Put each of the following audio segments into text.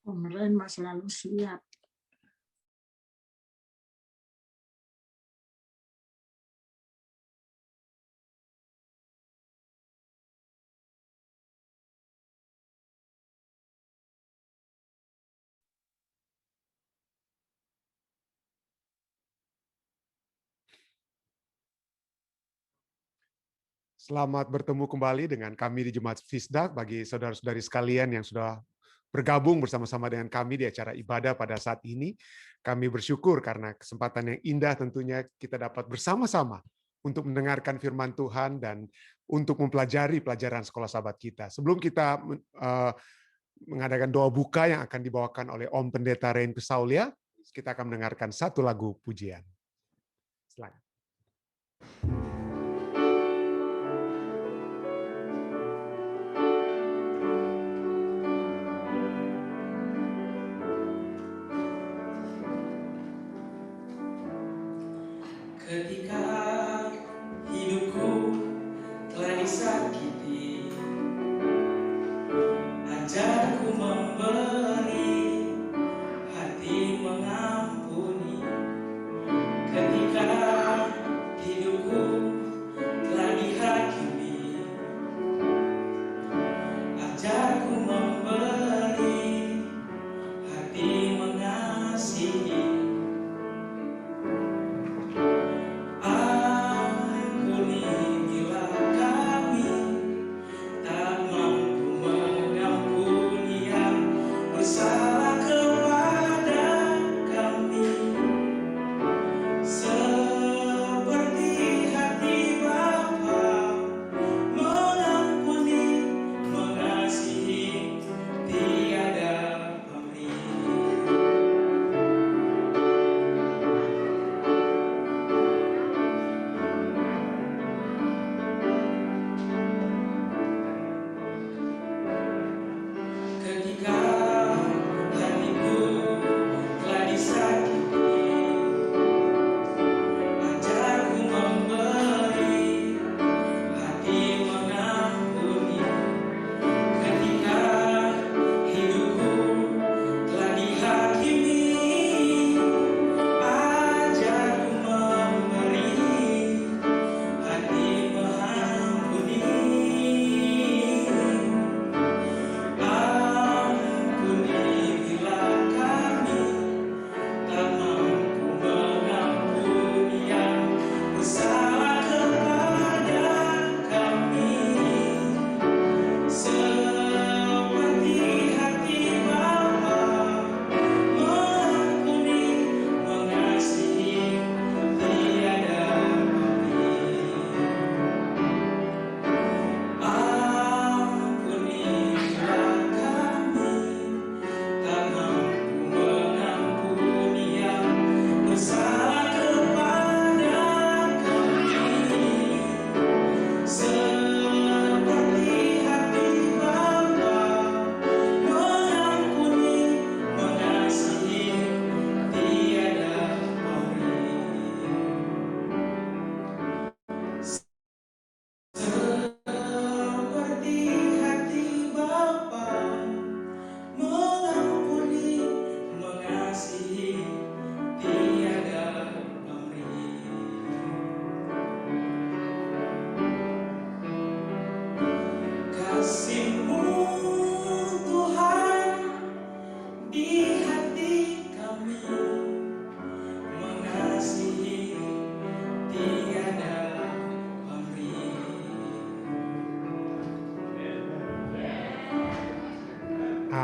Om Ren mah selalu siap. Selamat bertemu kembali dengan kami di Jemaat Fisdak. Bagi saudara-saudari sekalian yang sudah bergabung bersama-sama dengan kami di acara ibadah pada saat ini, kami bersyukur karena kesempatan yang indah tentunya kita dapat bersama-sama untuk mendengarkan firman Tuhan dan untuk mempelajari pelajaran sekolah sahabat kita. Sebelum kita mengadakan doa buka yang akan dibawakan oleh Om Pendeta Rein Pesaulia, kita akan mendengarkan satu lagu pujian. Silakan. Ketika hidupku telah disakiti, ajarku memberi, hati mengampuni. Ketika hidupku telah dihakimi, ajarku memberi, hati mengasihi.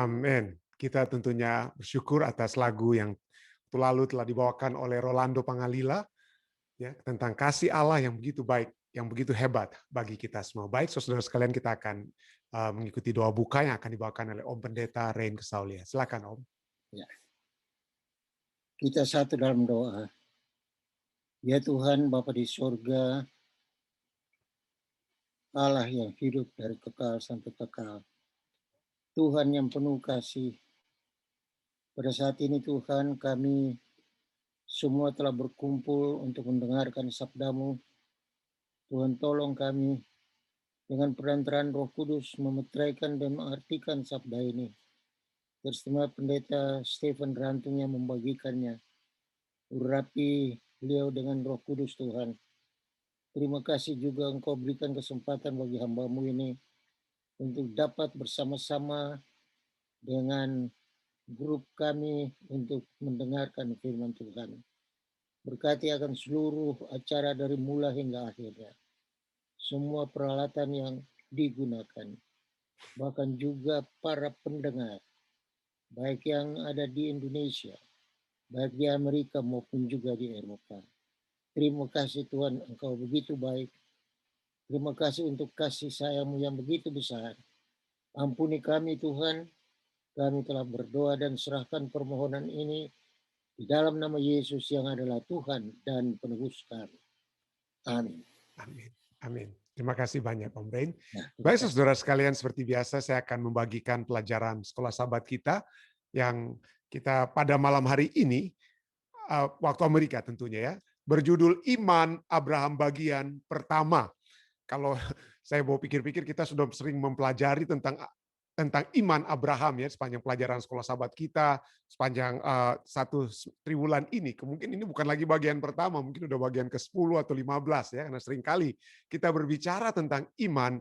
Amin. Kita tentunya bersyukur atas lagu yang lalu telah dibawakan oleh Rolando Pangalila, ya, tentang kasih Allah yang begitu baik, yang begitu hebat bagi kita semua. Baik, saudara sekalian, kita akan mengikuti doa buka yang akan dibawakan oleh Om Pendeta Rein Pesaulia. Silakan, Om. Ya. Kita satu dalam doa. Ya Tuhan, Bapa di surga, Allah yang hidup dari kekal sampai kekal. Tuhan yang penuh kasih. Pada saat ini Tuhan, kami semua telah berkumpul untuk mendengarkan sabda-Mu. Tuhan, tolong kami dengan perantaraan Roh Kudus memeteraikan dan mengartikan sabda ini. Bersama Pendeta Stephen Rantung yang membagikannya. Urapi beliau dengan Roh Kudus Tuhan. Terima kasih juga Engkau berikan kesempatan bagi hamba-Mu ini untuk dapat bersama-sama dengan grup kami untuk mendengarkan firman Tuhan. Berkati akan seluruh acara dari mula hingga akhirnya. Semua peralatan yang digunakan. Bahkan juga para pendengar. Baik yang ada di Indonesia. Baik di Amerika maupun juga di Eropa. Terima kasih Tuhan, Engkau begitu baik. Terima kasih untuk kasih sayang-Mu yang begitu besar. Ampuni kami Tuhan. Kami telah berdoa dan serahkan permohonan ini di dalam nama Yesus yang adalah Tuhan dan penebus kami. Amin. Amin. Amin. Terima kasih banyak Om Brain. Nah, Baik saudara sekalian, seperti biasa saya akan membagikan pelajaran sekolah sahabat kita yang kita pada malam hari ini, waktu Amerika tentunya ya, berjudul Iman Abraham bagian pertama. Kalau saya mau pikir-pikir kita sudah sering mempelajari tentang iman Abraham ya sepanjang pelajaran sekolah sahabat kita sepanjang satu triwulan ini. Mungkin ini bukan lagi bagian pertama, mungkin udah bagian ke-10 atau 15 ya, karena seringkali kita berbicara tentang iman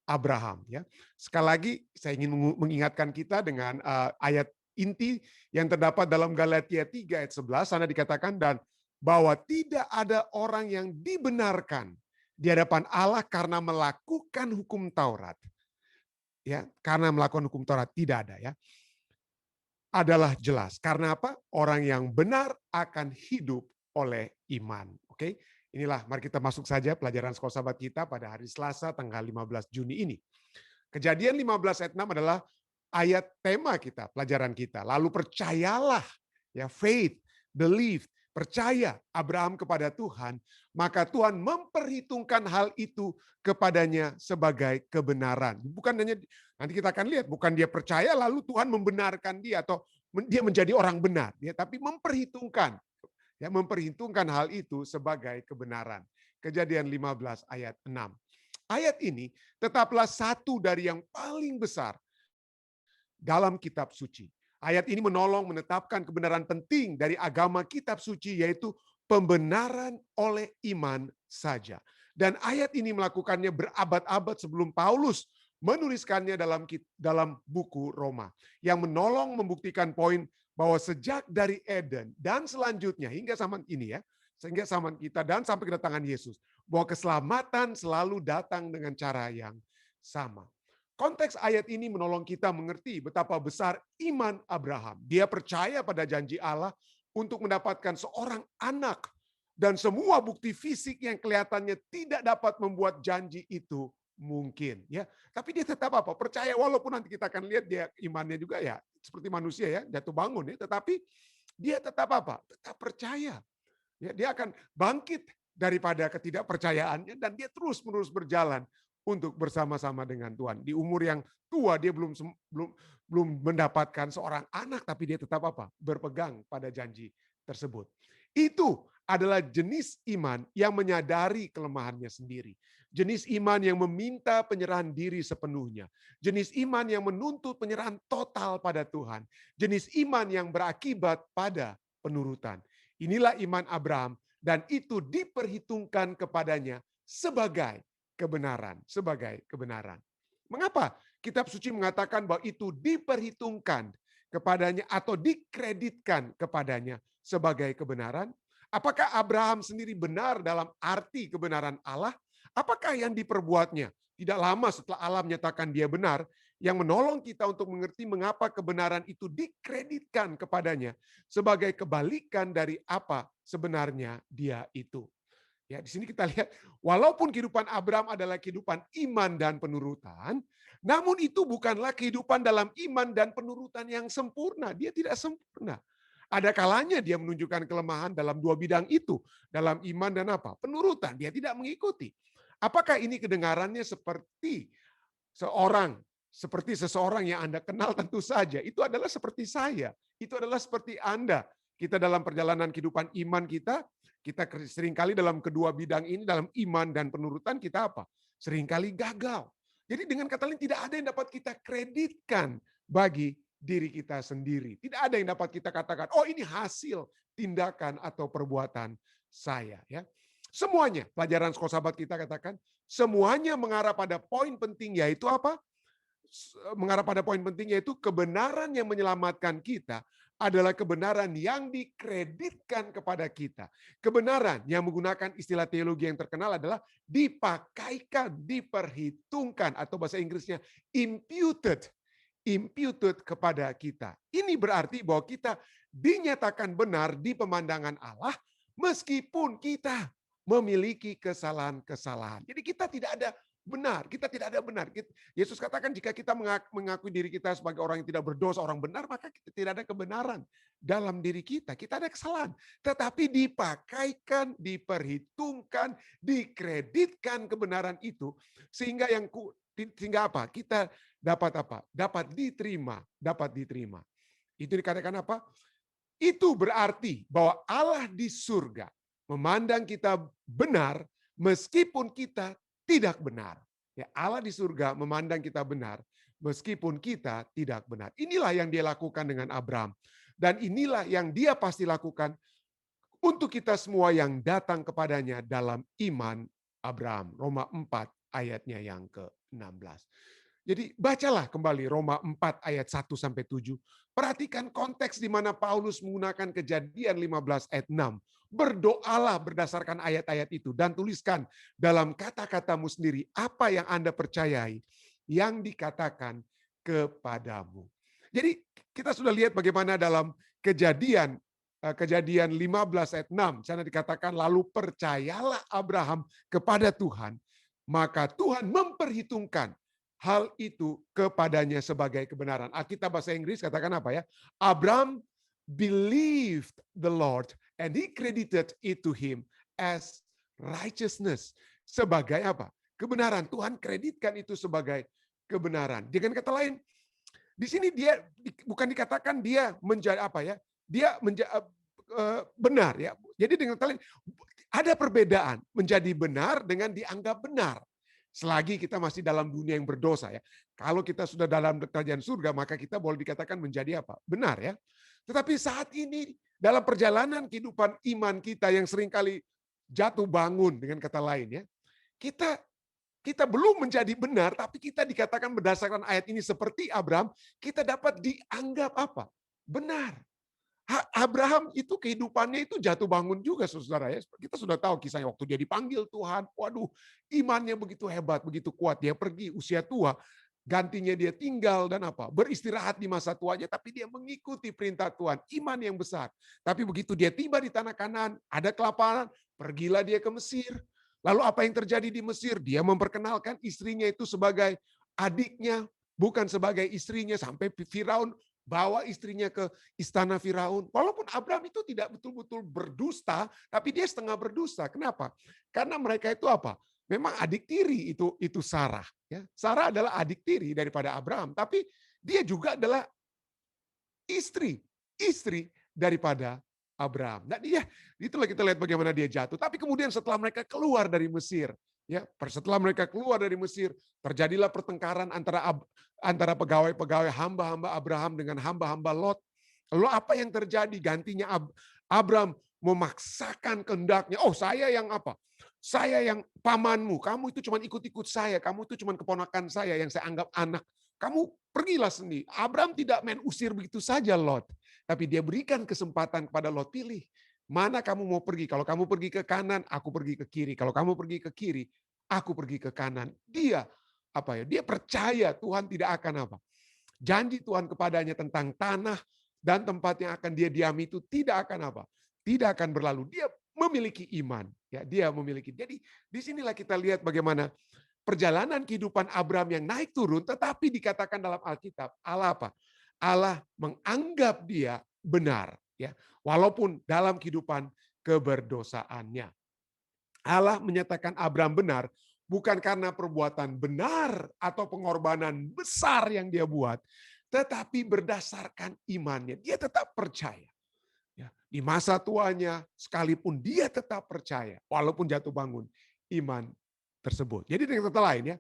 Abraham ya. Sekali lagi saya ingin mengingatkan kita dengan ayat inti yang terdapat dalam Galatia 3 ayat 11, sana dikatakan dan bahwa tidak ada orang yang dibenarkan di hadapan Allah karena melakukan hukum Taurat. Ya, karena melakukan hukum Taurat tidak ada ya. Adalah jelas. Karena apa? Orang yang benar akan hidup oleh iman. Oke. Inilah mari kita masuk saja pelajaran sekolah sahabat kita pada hari Selasa tanggal 15 Juni ini. Kejadian 15 ayat 6 adalah ayat tema kita, pelajaran kita. Lalu percayalah ya, faith, believe, percaya Abraham kepada Tuhan, maka Tuhan memperhitungkan hal itu kepadanya sebagai kebenaran. Bukan hanya, nanti kita akan lihat, bukan dia percaya lalu Tuhan membenarkan dia atau dia menjadi orang benar, ya, tapi memperhitungkan, ya, memperhitungkan hal itu sebagai kebenaran. Kejadian 15 ayat 6. Ayat ini tetaplah satu dari yang paling besar dalam kitab suci. Ayat ini menolong menetapkan kebenaran penting dari agama kitab suci, yaitu pembenaran oleh iman saja. Dan ayat ini melakukannya berabad-abad sebelum Paulus menuliskannya dalam buku Roma, yang menolong membuktikan poin bahwa sejak dari Eden dan selanjutnya hingga zaman ini ya, sehingga zaman kita dan sampai kedatangan Yesus, bahwa keselamatan selalu datang dengan cara yang sama. Konteks ayat ini menolong kita mengerti betapa besar iman Abraham. Dia percaya pada janji Allah untuk mendapatkan seorang anak. Dan semua bukti fisik yang kelihatannya tidak dapat membuat janji itu mungkin. Ya, tapi dia tetap apa? Percaya, walaupun nanti kita akan lihat dia imannya juga ya seperti manusia ya, jatuh bangun ya. Tetapi dia tetap apa? Tetap percaya. Ya, dia akan bangkit daripada ketidakpercayaannya dan dia terus-menerus berjalan untuk bersama-sama dengan Tuhan. Di umur yang tua dia belum mendapatkan seorang anak, tapi dia tetap apa? Berpegang pada janji tersebut. Itu adalah jenis iman yang menyadari kelemahannya sendiri. Jenis iman yang meminta penyerahan diri sepenuhnya. Jenis iman yang menuntut penyerahan total pada Tuhan. Jenis iman yang berakibat pada penurutan. Inilah iman Abraham dan itu diperhitungkan kepadanya sebagai kebenaran, sebagai kebenaran. Mengapa kitab suci mengatakan bahwa itu diperhitungkan kepadanya atau dikreditkan kepadanya sebagai kebenaran? Apakah Abraham sendiri benar dalam arti kebenaran Allah? Apakah yang diperbuatnya tidak lama setelah Allah menyatakan dia benar, yang menolong kita untuk mengerti mengapa kebenaran itu dikreditkan kepadanya sebagai kebalikan dari apa sebenarnya dia itu? Ya, di sini kita lihat, walaupun kehidupan Abraham adalah kehidupan iman dan penurutan, namun itu bukanlah kehidupan dalam iman dan penurutan yang sempurna. Dia tidak sempurna. Ada kalanya dia menunjukkan kelemahan dalam dua bidang itu, dalam iman dan apa? Penurutan. Dia tidak mengikuti. Apakah ini kedengarannya seperti seseorang yang Anda kenal? Tentu saja. Itu adalah seperti saya. Itu adalah seperti Anda. Kita dalam perjalanan kehidupan iman kita seringkali dalam kedua bidang ini, dalam iman dan penurutan kita apa? Seringkali gagal. Jadi dengan kata lain tidak ada yang dapat kita kreditkan bagi diri kita sendiri. Tidak ada yang dapat kita katakan, oh ini hasil tindakan atau perbuatan saya. Ya, semuanya pelajaran sekolah sahabat kita katakan semuanya mengarah pada poin penting, yaitu apa? Mengarah pada poin penting, yaitu kebenaran yang menyelamatkan kita adalah kebenaran yang dikreditkan kepada kita. Kebenaran yang menggunakan istilah teologi yang terkenal adalah dipakaikan, diperhitungkan, atau bahasa Inggrisnya imputed kepada kita. Ini berarti bahwa kita dinyatakan benar di pemandangan Allah meskipun kita memiliki kesalahan-kesalahan. Jadi kita tidak ada benar, kita tidak ada benar. Yesus katakan jika kita mengakui diri kita sebagai orang yang tidak berdosa, orang benar, maka kita tidak ada kebenaran dalam diri kita. Kita ada kesalahan. Tetapi dipakaikan, diperhitungkan, dikreditkan kebenaran itu sehingga sehingga apa? Kita dapat apa? Dapat diterima, dapat diterima. Itu dikatakan apa? Itu berarti bahwa Allah di surga memandang kita benar meskipun kita tidak benar. Ya, Allah di surga memandang kita benar meskipun kita tidak benar. Inilah yang dia lakukan dengan Abraham. Dan inilah yang dia pasti lakukan untuk kita semua yang datang kepadanya dalam iman Abraham. Roma 4 ayatnya yang ke-16. Jadi bacalah kembali Roma 4 ayat 1-7. Perhatikan konteks di mana Paulus menggunakan Kejadian 15 ayat 6. Berdoalah berdasarkan ayat-ayat itu dan tuliskan dalam kata-katamu sendiri apa yang Anda percayai yang dikatakan kepadamu. Jadi kita sudah lihat bagaimana dalam Kejadian 15 ayat 6 sana dikatakan lalu percayalah Abraham kepada Tuhan, maka Tuhan memperhitungkan hal itu kepadanya sebagai kebenaran. Alkitab bahasa Inggris katakan apa ya? Abraham believed the Lord and he credited it to him as righteousness. Sebagai apa? Kebenaran. Tuhan kreditkan itu sebagai kebenaran. Dengan kata lain, di sini dia bukan dikatakan dia menjadi apa ya? Dia benar ya. Jadi dengan kata lain ada perbedaan menjadi benar dengan dianggap benar. Selagi kita masih dalam dunia yang berdosa ya. Kalau kita sudah dalam kerajaan surga, maka kita boleh dikatakan menjadi apa? Benar ya. Tetapi saat ini dalam perjalanan kehidupan iman kita yang seringkali jatuh bangun dengan kata lain ya. Kita belum menjadi benar, tapi kita dikatakan berdasarkan ayat ini seperti Abraham, kita dapat dianggap apa? Benar. Abraham itu kehidupannya itu jatuh bangun juga saudara ya. Kita sudah tahu kisahnya waktu dia dipanggil Tuhan. Waduh, imannya begitu hebat, begitu kuat. Dia pergi usia tua, gantinya dia tinggal dan apa? Beristirahat di masa tuanya, tapi dia mengikuti perintah Tuhan. Iman yang besar. Tapi begitu dia tiba di tanah Kanaan, ada kelaparan, pergilah dia ke Mesir. Lalu apa yang terjadi di Mesir? Dia memperkenalkan istrinya itu sebagai adiknya, bukan sebagai istrinya, sampai Firaun bawa istrinya ke istana Firaun. Walaupun Abraham itu tidak betul-betul berdusta, tapi dia setengah berdusta. Kenapa? Karena mereka itu apa? Memang adik tiri itu Sarah. Ya. Sarah adalah adik tiri daripada Abraham, tapi dia juga adalah istri daripada Abraham. Nah dia, itulah kita lihat bagaimana dia jatuh. Tapi kemudian setelah mereka keluar dari Mesir, ya, setelah mereka keluar dari Mesir, terjadilah pertengkaran antara pegawai-pegawai hamba-hamba Abraham dengan hamba-hamba Lot. Lalu apa yang terjadi? Gantinya Abraham memaksakan kehendaknya. Oh, saya yang apa? Saya yang pamanmu. Kamu itu cuma ikut-ikut saya. Kamu itu cuma keponakan saya yang saya anggap anak. Kamu pergilah sendiri. Abraham tidak main usir begitu saja Lot. Tapi dia berikan kesempatan kepada Lot, pilih. Mana kamu mau pergi? Kalau kamu pergi ke kanan, aku pergi ke kiri. Kalau kamu pergi ke kiri, aku pergi ke kanan. Dia Dia percaya Tuhan tidak akan apa? Janji Tuhan kepadanya tentang tanah dan tempat yang akan dia diami itu tidak akan apa? Tidak akan berlalu. Dia memiliki iman. Ya, dia memiliki. Jadi disinilah kita lihat bagaimana perjalanan kehidupan Abraham yang naik turun, tetapi dikatakan dalam Alkitab, Allah apa? Allah menganggap dia benar. Ya, walaupun dalam kehidupan keberdosaannya. Allah menyatakan Abraham benar, bukan karena perbuatan benar atau pengorbanan besar yang dia buat, tetapi berdasarkan imannya. Dia tetap percaya. Ya, di masa tuanya, sekalipun dia tetap percaya, walaupun jatuh bangun, iman tersebut. Jadi dengan kata lain ya,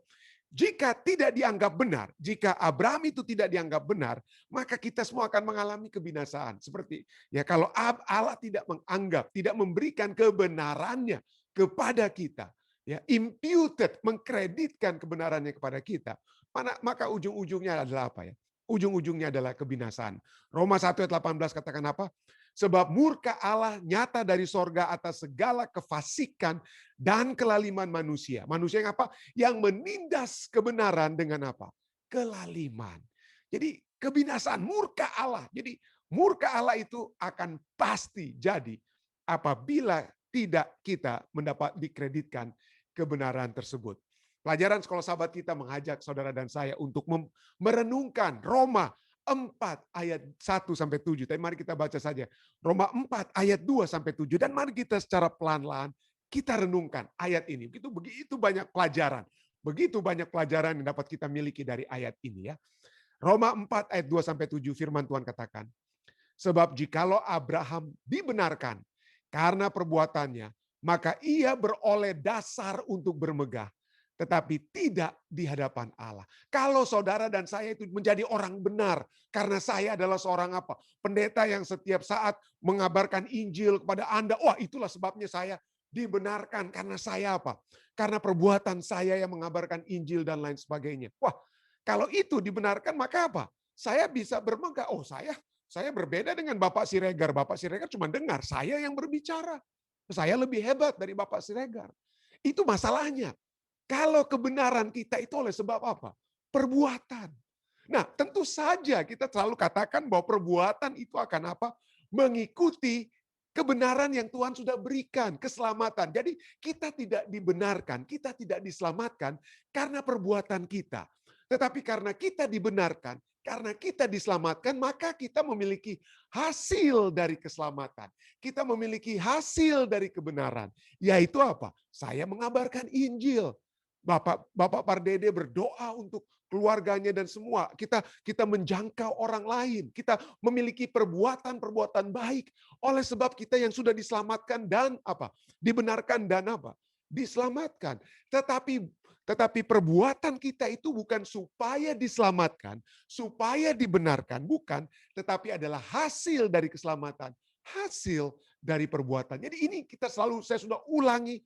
jika tidak dianggap benar, jika Abraham itu tidak dianggap benar, maka kita semua akan mengalami kebinasaan. Seperti ya, kalau Allah tidak menganggap, tidak memberikan kebenarannya kepada kita, ya, imputed, mengkreditkan kebenarannya kepada kita, maka ujung-ujungnya adalah apa ya? Ujung-ujungnya adalah kebinasaan. Roma 1 ayat 18 katakan apa? Sebab murka Allah nyata dari sorga atas segala kefasikan dan kelaliman manusia. Manusia yang apa? Yang menindas kebenaran dengan apa? Kelaliman. Jadi kebinasaan, murka Allah. Jadi murka Allah itu akan pasti jadi apabila tidak kita mendapat dikreditkan kebenaran tersebut. Pelajaran sekolah sahabat kita mengajak saudara dan saya untuk merenungkan Roma 4 ayat 1-7. Tapi mari kita baca saja. Roma 4 ayat 2-7. Dan mari kita secara pelan-pelan kita renungkan ayat ini. Begitu banyak pelajaran. Begitu banyak pelajaran yang dapat kita miliki dari ayat ini ya. Roma 4 ayat 2-7 firman Tuhan katakan. Sebab jikalau Abraham dibenarkan karena perbuatannya, maka ia beroleh dasar untuk bermegah, tetapi tidak di hadapan Allah. Kalau saudara dan saya itu menjadi orang benar, karena saya adalah seorang apa? Pendeta yang setiap saat mengabarkan Injil kepada Anda. Wah, itulah sebabnya saya dibenarkan karena saya apa? Karena perbuatan saya yang mengabarkan Injil dan lain sebagainya. Wah, kalau itu dibenarkan maka apa? Saya bisa bermegah. Oh, saya berbeda dengan Bapak Siregar. Bapak Siregar cuma dengar, saya yang berbicara. Saya lebih hebat dari Bapak Siregar. Itu masalahnya. Kalau kebenaran kita itu oleh sebab apa? Perbuatan. Nah, tentu saja kita selalu katakan bahwa perbuatan itu akan apa? Mengikuti kebenaran yang Tuhan sudah berikan, keselamatan. Jadi kita tidak dibenarkan, kita tidak diselamatkan karena perbuatan kita. Tetapi karena kita dibenarkan, karena kita diselamatkan, maka kita memiliki hasil dari keselamatan. Kita memiliki hasil dari kebenaran. Yaitu apa? Saya mengabarkan Injil. Bapak Pardede berdoa untuk keluarganya dan semua. Kita menjangkau orang lain. Kita memiliki perbuatan-perbuatan baik oleh sebab kita yang sudah diselamatkan dan apa? Dibenarkan dan apa? Diselamatkan. Tetapi perbuatan kita itu bukan supaya diselamatkan, supaya dibenarkan, bukan, tetapi adalah hasil dari keselamatan, hasil dari perbuatan. Jadi ini saya sudah ulangi.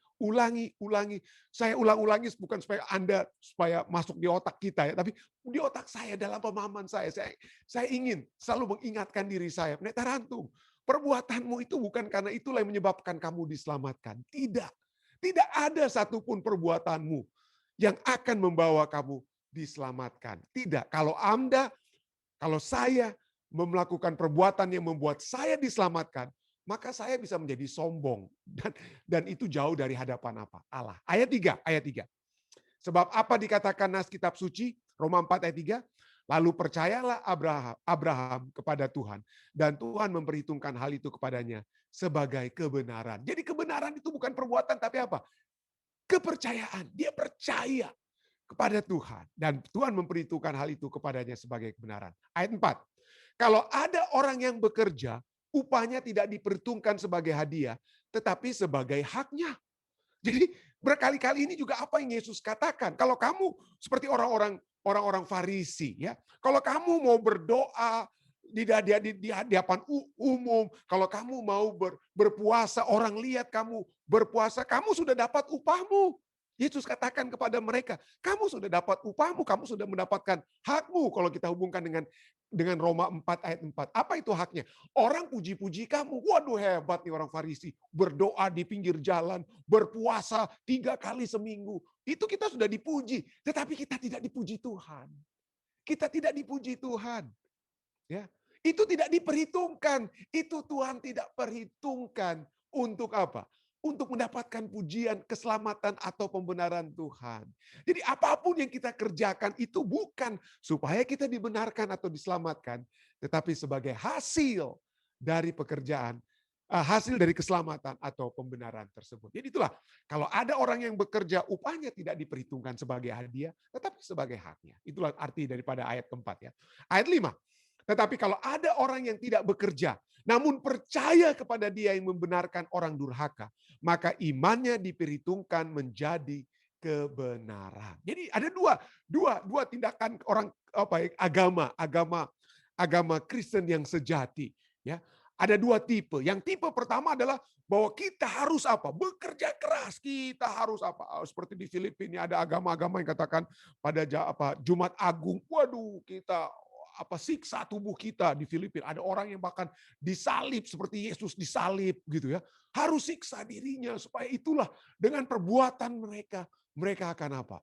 Saya ulang-ulangi bukan supaya Anda supaya masuk di otak kita ya, tapi di otak saya, dalam pemahaman saya. Saya ingin selalu mengingatkan diri saya, Pendeta Rantung, perbuatanmu itu bukan karena itulah yang menyebabkan kamu diselamatkan. Tidak. Tidak ada satupun perbuatanmu yang akan membawa kamu diselamatkan. Tidak. Kalau saya melakukan perbuatan yang membuat saya diselamatkan, maka saya bisa menjadi sombong. Dan itu jauh dari hadapan apa? Allah. Ayat 3. Sebab apa dikatakan nas kitab suci? Roma 4 ayat 3. Lalu percayalah Abraham kepada Tuhan. Dan Tuhan memperhitungkan hal itu kepadanya sebagai kebenaran. Jadi kebenaran itu bukan perbuatan, tapi apa? Kepercayaan. Dia percaya kepada Tuhan. Dan Tuhan memperhitungkan hal itu kepadanya sebagai kebenaran. Ayat 4. Kalau ada orang yang bekerja, upahnya tidak diperhitungkan sebagai hadiah, tetapi sebagai haknya. Jadi berkali-kali ini juga apa yang Yesus katakan. Kalau kamu seperti orang-orang Farisi, ya, kalau kamu mau berdoa di hadapan umum, kalau kamu mau berpuasa, orang lihat kamu berpuasa, kamu sudah dapat upahmu. Yesus katakan kepada mereka, kamu sudah dapat upahmu, kamu sudah mendapatkan hakmu. Kalau kita hubungkan dengan Roma 4 ayat 4. Apa itu haknya? Orang puji-puji kamu. Waduh, hebat nih orang Farisi. Berdoa di pinggir jalan, berpuasa 3 kali seminggu. Itu kita sudah dipuji. Tetapi kita tidak dipuji Tuhan. Kita tidak dipuji Tuhan. Ya, itu tidak diperhitungkan. Itu Tuhan tidak perhitungkan untuk apa? Untuk mendapatkan pujian, keselamatan, atau pembenaran Tuhan. Jadi apapun yang kita kerjakan itu bukan supaya kita dibenarkan atau diselamatkan, tetapi sebagai hasil dari pekerjaan, hasil dari keselamatan atau pembenaran tersebut. Jadi itulah, kalau ada orang yang bekerja, upahnya tidak diperhitungkan sebagai hadiah, tetapi sebagai haknya. Itulah arti daripada ayat keempat ya. Ayat 5. Tetapi kalau ada orang yang tidak bekerja, namun percaya kepada Dia yang membenarkan orang durhaka, maka imannya diperhitungkan menjadi kebenaran. Jadi ada dua tindakan orang agama Kristen yang sejati. Ya, ada dua tipe. Yang tipe pertama adalah bahwa kita harus apa? Bekerja keras. Kita harus apa? Seperti di Filipina ada agama-agama yang katakan pada Jumat Agung, waduh kita siksa tubuh kita di Filipina. Ada orang yang bahkan disalib seperti Yesus disalib gitu ya. Harus siksa dirinya supaya itulah dengan perbuatan mereka akan apa?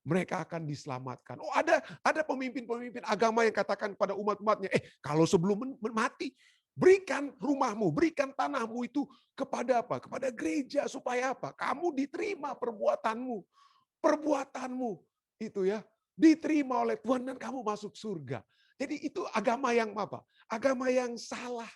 Mereka akan diselamatkan. Oh, ada pemimpin-pemimpin agama yang katakan pada umat-umatnya, kalau sebelum mati berikan rumahmu, berikan tanahmu itu kepada apa? Kepada gereja supaya apa? Kamu diterima perbuatanmu. Perbuatanmu itu ya diterima oleh Tuhan dan kamu masuk surga. Jadi itu agama yang apa? Agama yang salah.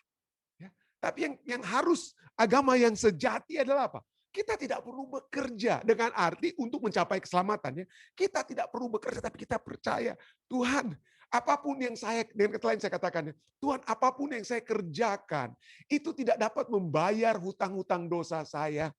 Ya. Tapi yang harus agama yang sejati adalah apa? Kita tidak perlu bekerja dengan arti untuk mencapai keselamatan. Ya. Kita tidak perlu bekerja, tapi kita percaya Tuhan. Apapun yang dengan kata lain saya katakan, Tuhan apapun yang saya kerjakan, itu tidak dapat membayar hutang-hutang dosa saya.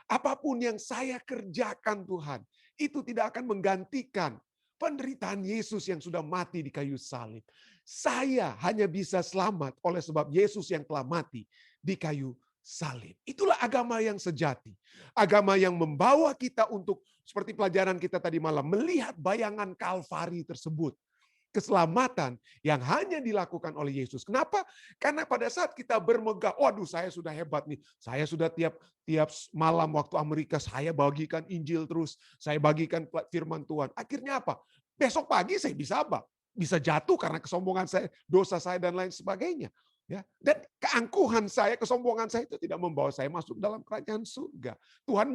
Apapun yang saya kerjakan Tuhan, itu tidak akan menggantikan penderitaan Yesus yang sudah mati di kayu salib. Saya hanya bisa selamat oleh sebab Yesus yang telah mati di kayu salib. Itulah agama yang sejati. Agama yang membawa kita untuk, seperti pelajaran kita tadi malam, melihat bayangan Kalvari tersebut. Keselamatan yang hanya dilakukan oleh Yesus. Kenapa? Karena pada saat kita bermegah, waduh saya sudah hebat nih. Saya sudah tiap malam waktu Amerika saya bagikan Injil terus, saya bagikan firman Tuhan. Akhirnya apa? Besok pagi saya bisa apa? Bisa jatuh karena kesombongan saya, dosa saya dan lain sebagainya. Ya, dan keangkuhan saya, kesombongan saya itu tidak membawa saya masuk dalam kerajaan surga. Tuhan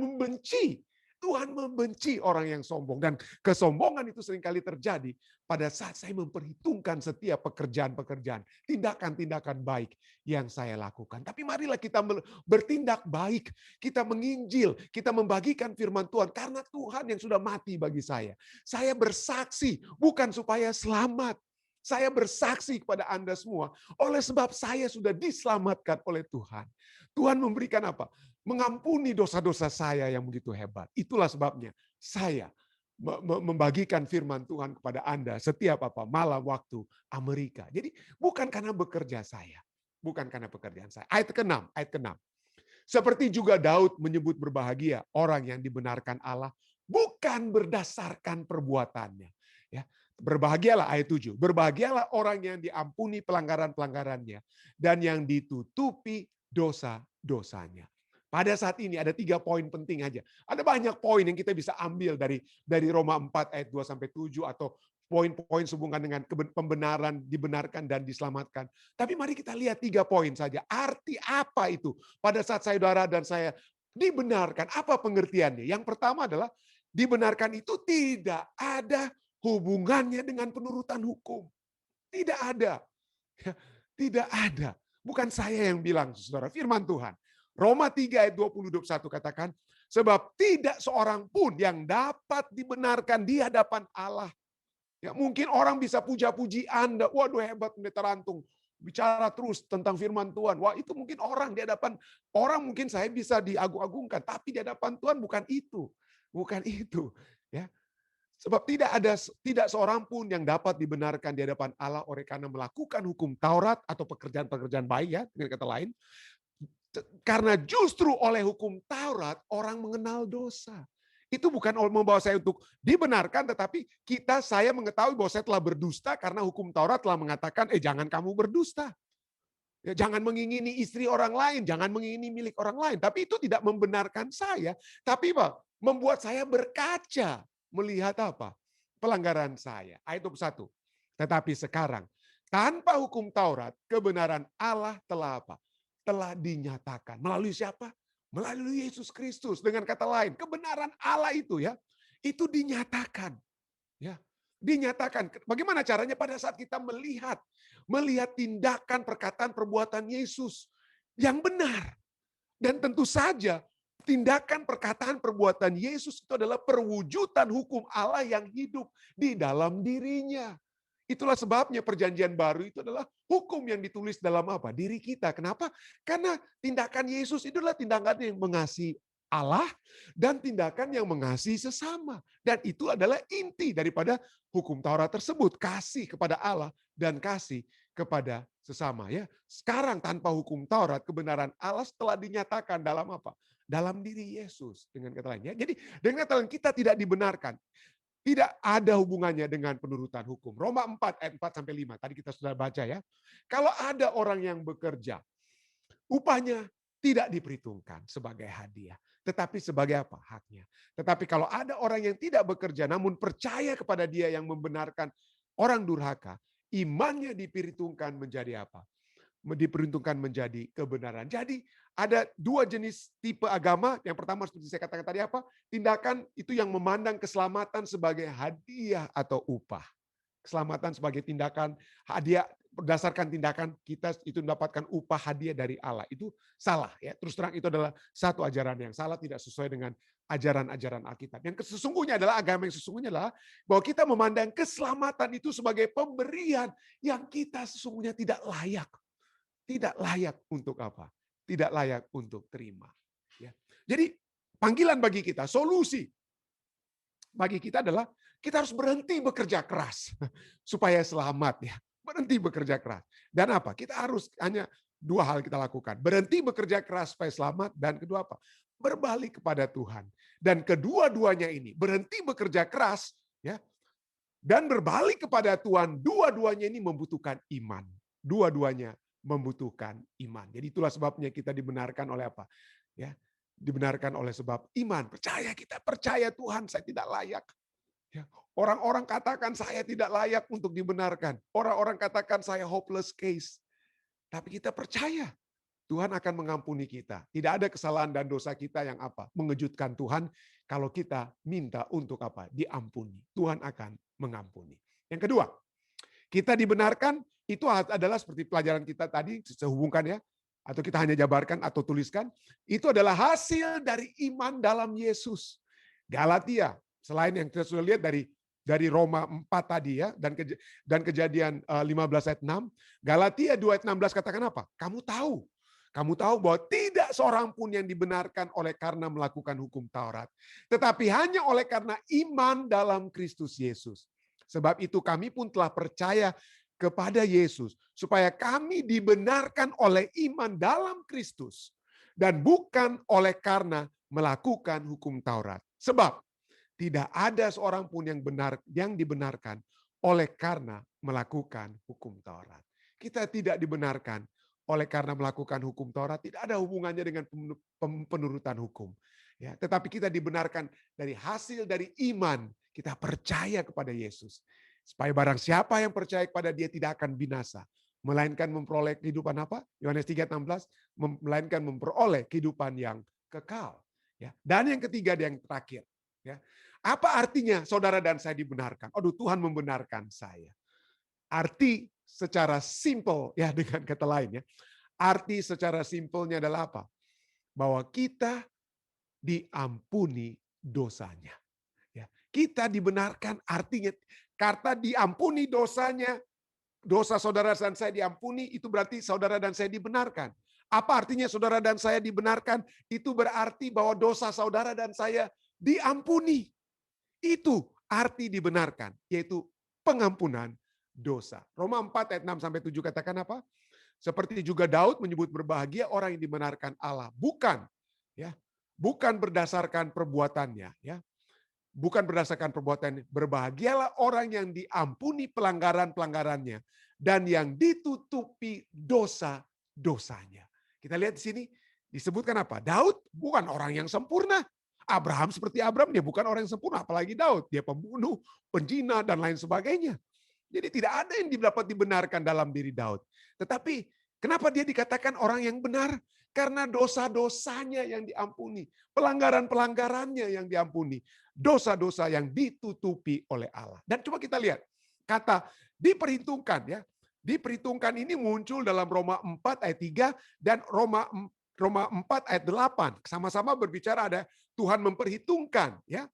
membenci orang yang sombong. Dan kesombongan itu seringkali terjadi pada saat saya memperhitungkan setiap pekerjaan-pekerjaan, tindakan-tindakan baik yang saya lakukan. Tapi marilah kita bertindak baik, kita menginjil, kita membagikan firman Tuhan, karena Tuhan yang sudah mati bagi saya. Saya bersaksi bukan supaya selamat. Saya bersaksi kepada Anda semua, oleh sebab saya sudah diselamatkan oleh Tuhan. Tuhan memberikan apa? Mengampuni dosa-dosa saya yang begitu hebat. Itulah sebabnya saya membagikan firman Tuhan kepada Anda setiap malam waktu Amerika. Jadi bukan karena bekerja saya, bukan karena pekerjaan saya. Ayat ke-6. Seperti juga Daud menyebut berbahagia orang yang dibenarkan Allah bukan berdasarkan perbuatannya. Ya, berbahagialah ayat 7. Berbahagialah orang yang diampuni pelanggaran-pelanggarannya dan yang ditutupi dosa-dosanya. Pada saat ini ada 3 poin penting aja. Ada banyak poin yang kita bisa ambil dari Roma 4 ayat 2 sampai 7 atau poin-poin sehubungan dengan pembenaran, dibenarkan dan diselamatkan. Tapi mari kita lihat 3 poin saja. Arti apa itu? Pada saat saudara dan saya dibenarkan, apa pengertiannya? Yang pertama adalah dibenarkan itu tidak ada hubungannya dengan penurutan hukum. Tidak ada. Tidak ada. Bukan saya yang bilang, saudara. Firman Tuhan. Roma 3 ayat 20-21 katakan, sebab tidak seorang pun yang dapat dibenarkan di hadapan Allah. Ya, mungkin orang bisa puja-puji Anda. Waduh hebat Pendeta Rantung. Bicara terus tentang firman Tuhan. Wah itu mungkin orang di hadapan. Orang mungkin saya bisa diagung-agungkan. Tapi di hadapan Tuhan bukan itu. Bukan itu. Ya. Sebab tidak seorang pun yang dapat dibenarkan di hadapan Allah oleh karena melakukan hukum Taurat atau pekerjaan-pekerjaan baik, ya, dengan kata lain. Karena justru oleh hukum Taurat orang mengenal dosa. Itu bukan membawa saya untuk dibenarkan, tetapi saya mengetahui bahwa saya telah berdusta karena hukum Taurat telah mengatakan, jangan kamu berdusta. Ya, jangan mengingini istri orang lain, jangan mengingini milik orang lain. Tapi itu tidak membenarkan saya, tapi membuat saya berkaca melihat pelanggaran saya. Ayat 21. Tetapi sekarang tanpa hukum Taurat, kebenaran Allah telah telah dinyatakan. Melalui siapa? Melalui Yesus Kristus. Dengan kata lain, kebenaran Allah itu itu dinyatakan. Ya, dinyatakan. Bagaimana caranya? Pada saat kita melihat tindakan, perkataan, perbuatan Yesus yang benar. Dan tentu saja tindakan, perkataan, perbuatan Yesus itu adalah perwujudan hukum Allah yang hidup di dalam dirinya. Itulah sebabnya perjanjian baru itu adalah hukum yang ditulis dalam diri kita. Kenapa? Karena tindakan Yesus itu adalah tindakan yang mengasihi Allah dan tindakan yang mengasihi sesama. Dan itu adalah inti daripada hukum Taurat tersebut, kasih kepada Allah dan kasih kepada sesama, ya. Sekarang tanpa hukum Taurat, kebenaran Allah telah dinyatakan dalam apa? Dalam diri Yesus, dengan kata lain, ya. Jadi dengan kata lain, kita tidak dibenarkan. Tidak ada hubungannya dengan penurutan hukum. Roma 4 ayat 4 sampai 5 tadi kita sudah baca, ya. Kalau ada orang yang bekerja, upahnya tidak diperhitungkan sebagai hadiah, tetapi sebagai apa? Haknya. Tetapi kalau ada orang yang tidak bekerja namun percaya kepada Dia yang membenarkan orang durhaka, imannya diperhitungkan menjadi apa? Diperhitungkan menjadi kebenaran. Jadi ada dua jenis tipe agama. Yang pertama seperti saya katakan tadi apa? Tindakan itu yang memandang keselamatan sebagai hadiah atau upah. Keselamatan sebagai tindakan hadiah, berdasarkan tindakan kita itu mendapatkan upah hadiah dari Allah. Itu salah, ya. Terus terang itu adalah satu ajaran yang salah, tidak sesuai dengan ajaran-ajaran Alkitab. Yang sesungguhnya adalah agama yang sesungguhnya adalah bahwa kita memandang keselamatan itu sebagai pemberian yang kita sesungguhnya tidak layak. Tidak layak untuk apa? Tidak layak untuk terima. Ya. Jadi panggilan bagi kita, solusi bagi kita adalah kita harus berhenti bekerja keras supaya selamat, ya. Berhenti bekerja keras. Dan apa? Kita harus hanya dua hal kita lakukan. Berhenti bekerja keras supaya selamat, dan kedua apa? Berbalik kepada Tuhan. Dan kedua-duanya ini, berhenti bekerja keras, ya, dan berbalik kepada Tuhan, dua-duanya ini membutuhkan iman. Dua-duanya membutuhkan iman. Jadi itulah sebabnya kita dibenarkan oleh apa? Ya, dibenarkan oleh sebab iman. Percaya, kita percaya Tuhan, saya tidak layak. Ya, orang-orang katakan saya tidak layak untuk dibenarkan. Orang-orang katakan saya hopeless case. Tapi kita percaya Tuhan akan mengampuni kita. Tidak ada kesalahan dan dosa kita yang apa? Mengejutkan Tuhan kalau kita minta untuk apa? Diampuni. Tuhan akan mengampuni. Yang kedua, kita dibenarkan itu adalah seperti pelajaran kita tadi, sehubungkan, ya, atau kita hanya jabarkan atau tuliskan, itu adalah hasil dari iman dalam Yesus. Galatia, selain yang kita sudah lihat dari Roma 4 tadi, ya, dan Kejadian 15 ayat 6, Galatia 2 ayat 16 katakan apa? Kamu tahu bahwa tidak seorang pun yang dibenarkan oleh karena melakukan hukum Taurat, tetapi hanya oleh karena iman dalam Kristus Yesus. Sebab itu kami pun telah percaya kepada Yesus, supaya kami dibenarkan oleh iman dalam Kristus, dan bukan oleh karena melakukan hukum Taurat. Sebab tidak ada seorang pun yang dibenarkan oleh karena melakukan hukum Taurat. Kita tidak dibenarkan oleh karena melakukan hukum Taurat, tidak ada hubungannya dengan penurutan hukum. Ya, tetapi kita dibenarkan dari hasil dari iman, kita percaya kepada Yesus. Supaya barang siapa yang percaya kepada Dia tidak akan binasa, melainkan memperoleh kehidupan apa? Yohanes 3:16, melainkan memperoleh kehidupan yang kekal. Ya. Dan yang ketiga, yang terakhir, ya. Apa artinya saudara dan saya dibenarkan? Aduh, Tuhan membenarkan saya. Arti secara simpel, ya, dengan kata lain, ya. Arti secara simpelnya adalah apa? Bahwa kita diampuni dosanya. Ya. Kita dibenarkan artinya karena diampuni dosanya, dosa saudara dan saya diampuni, itu berarti saudara dan saya dibenarkan. Apa artinya saudara dan saya dibenarkan? Itu berarti bahwa dosa saudara dan saya diampuni. Itu arti dibenarkan, yaitu pengampunan dosa. Roma 4 ayat 6 sampai 7 katakan apa? Seperti juga Daud menyebut berbahagia orang yang dibenarkan Allah, bukan berdasarkan perbuatannya, ya. Bukan berdasarkan perbuatan, berbahagialah orang yang diampuni pelanggaran-pelanggarannya dan yang ditutupi dosa-dosanya. Kita lihat di sini disebutkan apa? Daud bukan orang yang sempurna. Abraham seperti Abraham, dia bukan orang yang sempurna, apalagi Daud, dia pembunuh, penjina dan lain sebagainya. Jadi tidak ada yang dapat dibenarkan dalam diri Daud. Tetapi kenapa dia dikatakan orang yang benar? Karena dosa-dosanya yang diampuni, pelanggaran-pelanggarannya yang diampuni, dosa-dosa yang ditutupi oleh Allah. Dan coba kita lihat, kata diperhitungkan, ya. Diperhitungkan ini muncul dalam Roma 4 ayat 3 dan Roma 4 ayat 8. Sama-sama berbicara ada Tuhan memperhitungkan, ya.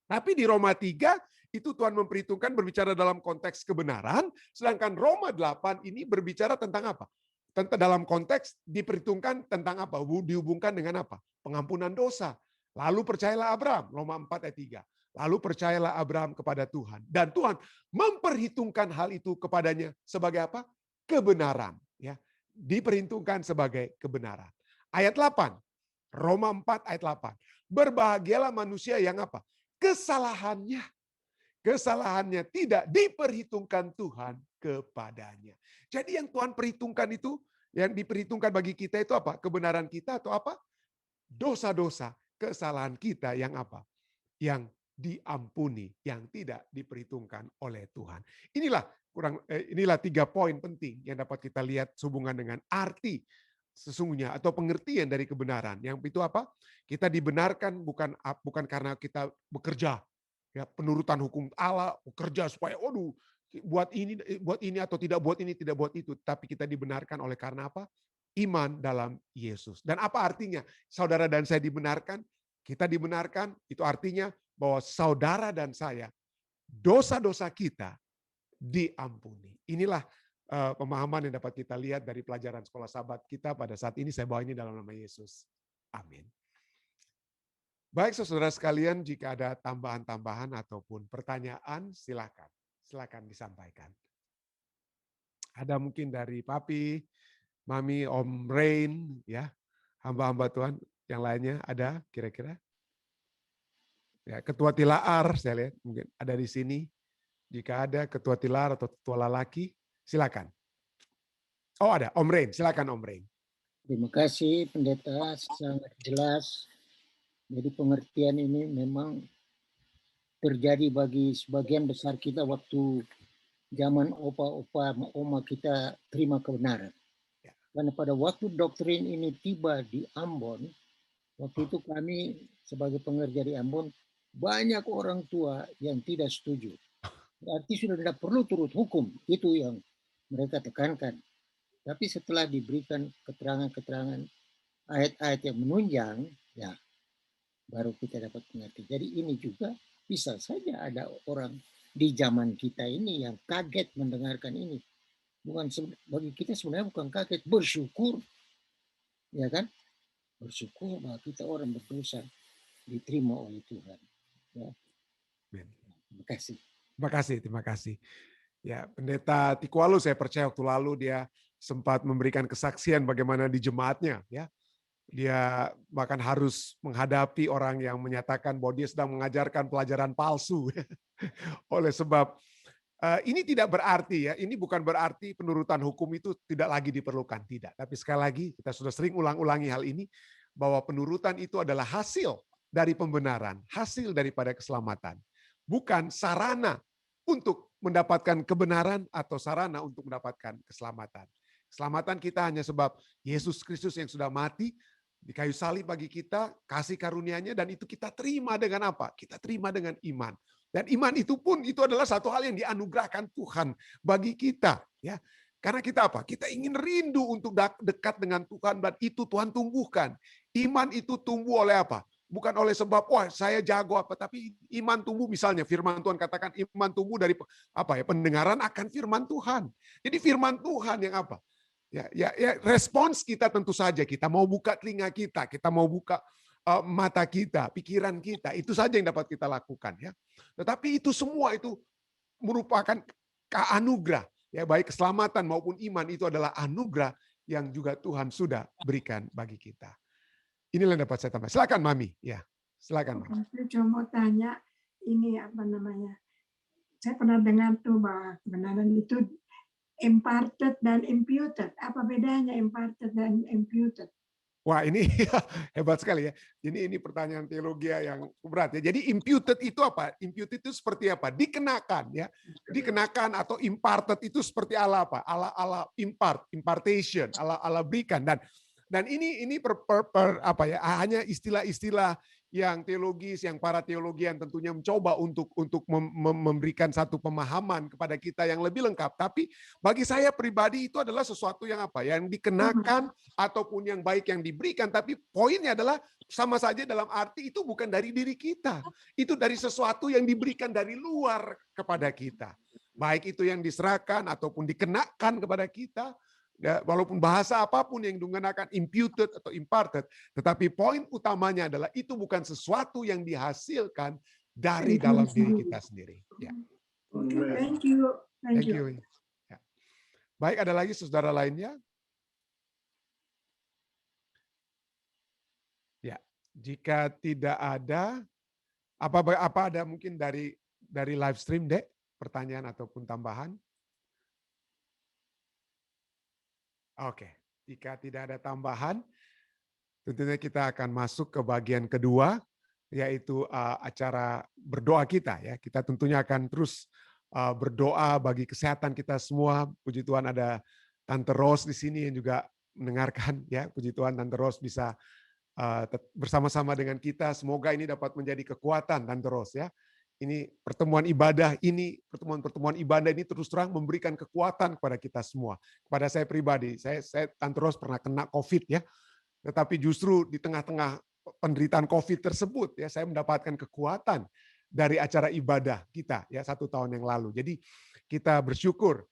Tapi di Roma 3 itu Tuhan memperhitungkan berbicara dalam konteks kebenaran, sedangkan Roma 8 ini berbicara tentang apa? dalam konteks diperhitungkan tentang apa? Dihubungkan dengan apa? Pengampunan dosa. Lalu percayalah Abraham, Roma 4 ayat 3. Lalu percayalah Abraham kepada Tuhan. Dan Tuhan memperhitungkan hal itu kepadanya sebagai apa? Kebenaran. Ya, diperhitungkan sebagai kebenaran. Ayat 8. Roma 4 ayat 8. Berbahagialah manusia yang apa? Kesalahannya tidak diperhitungkan Tuhan kepadanya. Jadi yang Tuhan perhitungkan itu, yang diperhitungkan bagi kita itu apa? Kebenaran kita atau apa? Dosa-dosa, kesalahan kita yang apa? Yang diampuni, yang tidak diperhitungkan oleh Tuhan. Inilah 3 poin penting yang dapat kita lihat sehubungan dengan arti sesungguhnya atau pengertian dari kebenaran. Yang itu apa? Kita dibenarkan bukan karena kita bekerja, ya, penurutan hukum Allah, bekerja supaya buat ini atau tidak buat ini, tidak buat itu, tapi kita dibenarkan oleh karena apa? Iman dalam Yesus. Dan apa artinya? Saudara dan saya dibenarkan, kita dibenarkan, itu artinya bahwa saudara dan saya, dosa-dosa kita diampuni. Inilah pemahaman yang dapat kita lihat dari pelajaran sekolah sahabat kita pada saat ini. Saya bawa ini dalam nama Yesus. Amin. Baik saudara sekalian, jika ada tambahan-tambahan ataupun pertanyaan, silakan disampaikan. Ada mungkin dari Papi, Mami, Om Rain, ya, hamba-hamba Tuhan yang lainnya ada kira-kira? Ya, Ketua Tilaar saya lihat mungkin ada di sini. Jika ada Ketua Tilaar atau Ketua Lalaki, silakan. Oh ada, Om Rain, silakan Om Rain. Terima kasih Pendeta, sangat jelas. Jadi pengertian ini memang terjadi bagi sebagian besar kita waktu zaman opa-opa, oma kita terima kebenaran. Karena pada waktu doktrin ini tiba di Ambon, waktu itu kami sebagai pengerja di Ambon, banyak orang tua yang tidak setuju. Berarti sudah tidak perlu turut hukum, itu yang mereka tekankan. Tapi setelah diberikan keterangan-keterangan ayat-ayat yang menunjang, ya baru kita dapat mengerti. Jadi ini juga bisa saja ada orang di zaman kita ini yang kaget mendengarkan ini. Bukan bagi kita sebenarnya bukan kaget, bersyukur, ya kan? Bersyukur bahwa kita orang berdosa diterima oleh Tuhan. Ya. Terima kasih. Terima kasih. Ya, Pendeta Tikualu saya percaya waktu lalu dia sempat memberikan kesaksian bagaimana di jemaatnya, ya. Dia bahkan harus menghadapi orang yang menyatakan bahwa dia sedang mengajarkan pelajaran palsu. Oleh sebab ini tidak berarti, ya, ini bukan berarti penurutan hukum itu tidak lagi diperlukan, tidak. Tapi sekali lagi kita sudah sering ulang-ulangi hal ini bahwa penurutan itu adalah hasil dari pembenaran, hasil daripada keselamatan. Bukan sarana untuk mendapatkan kebenaran atau sarana untuk mendapatkan keselamatan. Keselamatan kita hanya sebab Yesus Kristus yang sudah mati di kayu salib bagi kita, kasih karunia-Nya, dan itu kita terima dengan apa? Kita terima dengan iman. Dan iman itu pun itu adalah satu hal yang dianugerahkan Tuhan bagi kita, ya. Karena kita apa? Kita ingin rindu untuk dekat dengan Tuhan, dan itu Tuhan tumbuhkan. Iman itu tumbuh oleh apa? Bukan oleh sebab wah saya jago apa, tapi iman tumbuh misalnya firman Tuhan katakan iman tumbuh dari apa ya? Pendengaran akan firman Tuhan. Jadi firman Tuhan yang apa? Ya, respons kita tentu saja kita mau buka telinga kita mau buka mata kita, pikiran kita, itu saja yang dapat kita lakukan, ya. Tetapi itu semua itu merupakan anugerah, ya, baik keselamatan maupun iman itu adalah anugerah yang juga Tuhan sudah berikan bagi kita. Inilah yang dapat saya tambah. Silakan Mami, ya. Silakan Mami. Saya cuma mau tanya ini apa namanya? Saya pernah dengar tuh bahwa kebenaran itu imparted dan imputed. Apa bedanya imparted dan imputed? Wah, ini hebat sekali ya. Ini pertanyaan teologi yang berat ya. Jadi imputed itu apa? Imputed itu seperti apa? Dikenakan, ya. Dikenakan atau imparted itu seperti ala apa? Ala impartation, ala berikan, dan ini apa ya? Hanya istilah-istilah yang teologis, yang para teologian tentunya mencoba untuk memberikan satu pemahaman kepada kita yang lebih lengkap. Tapi bagi saya pribadi itu adalah sesuatu yang apa? Yang dikenakan ataupun yang baik yang diberikan. Tapi poinnya adalah sama saja dalam arti itu bukan dari diri kita. Itu dari sesuatu yang diberikan dari luar kepada kita. Baik itu yang diserahkan ataupun dikenakan kepada kita. Ya, walaupun bahasa apapun yang digunakan imputed atau imparted, tetapi poin utamanya adalah itu bukan sesuatu yang dihasilkan dari dalam diri kita sendiri. Ya. Oke, thank you. Thank you. Ya. Baik, ada lagi saudara lainnya? Ya, jika tidak ada, apa ada mungkin dari live stream, Dek? Pertanyaan ataupun tambahan? Oke, jika tidak ada tambahan, tentunya kita akan masuk ke bagian kedua, yaitu acara berdoa kita. Ya, kita tentunya akan terus berdoa bagi kesehatan kita semua. Puji Tuhan ada Tante Rose di sini yang juga mendengarkan. Ya, puji Tuhan Tante Rose bisa bersama-sama dengan kita. Semoga ini dapat menjadi kekuatan Tante Rose ya. Ini pertemuan ibadah ini, pertemuan ibadah ini terus terang memberikan kekuatan kepada kita semua. Kepada saya pribadi, saya Tante Rose pernah kena COVID ya. Tetapi justru di tengah-tengah penderitaan COVID tersebut ya, saya mendapatkan kekuatan dari acara ibadah kita ya 1 tahun yang lalu. Jadi kita bersyukur